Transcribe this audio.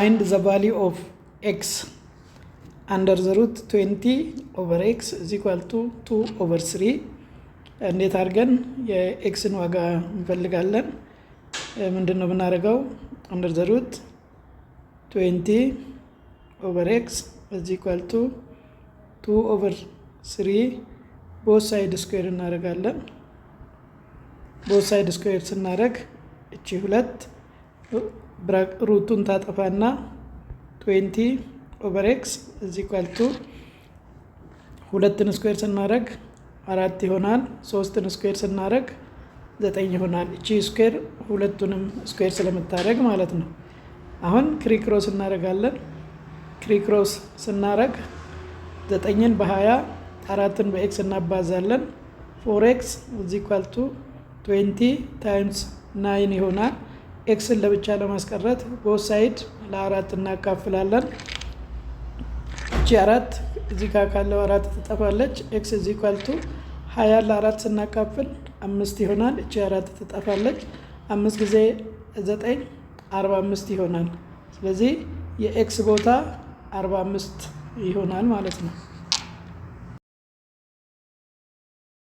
Find the value of x under the root 20 over x is equal to 2 over 3 እንዴት አድርገን የኤክስን ዋጋ እንፈልጋለን? ምንድነው ብናደርገው under the root 20 over x is equal to 2 over 3 both side square እናደርጋለን። both side square ስናደርግ እቺ ሁለት ሩቱን ታጠፋና 20 over x is equal to ሁለትን ስኩዌር ስናደርግ 4 ይሆናል። ሶስትን ስኩዌር ስናደርግ 9 ይሆናል። እቺ ስኩዌር ሁለቱንም ስኩዌር ስለምታደርግ ማለት ነው። አሁን ክሪክሮስ እናደርጋለን። ክሪክሮስ ስናደርግ 9ን በ20 4ን በx እናባዛለን። 4x is equal to 20 times 9 ይሆናል። ኤክስን ለብቻ ለማስቀረት both side ለ4 እናካፍላለን። እቺ 4 እዚህ ጋር ካለው 4 ትጠፋለች። x is equal to 20 ለ4 ስናካፍል 5 ይሆናል። እቺ 4 ትጠፋለች። 5 ጊዜ 9 45 ይሆናል። ስለዚህ የኤክስ ቦታ 45 ይሆናል ማለት ነው።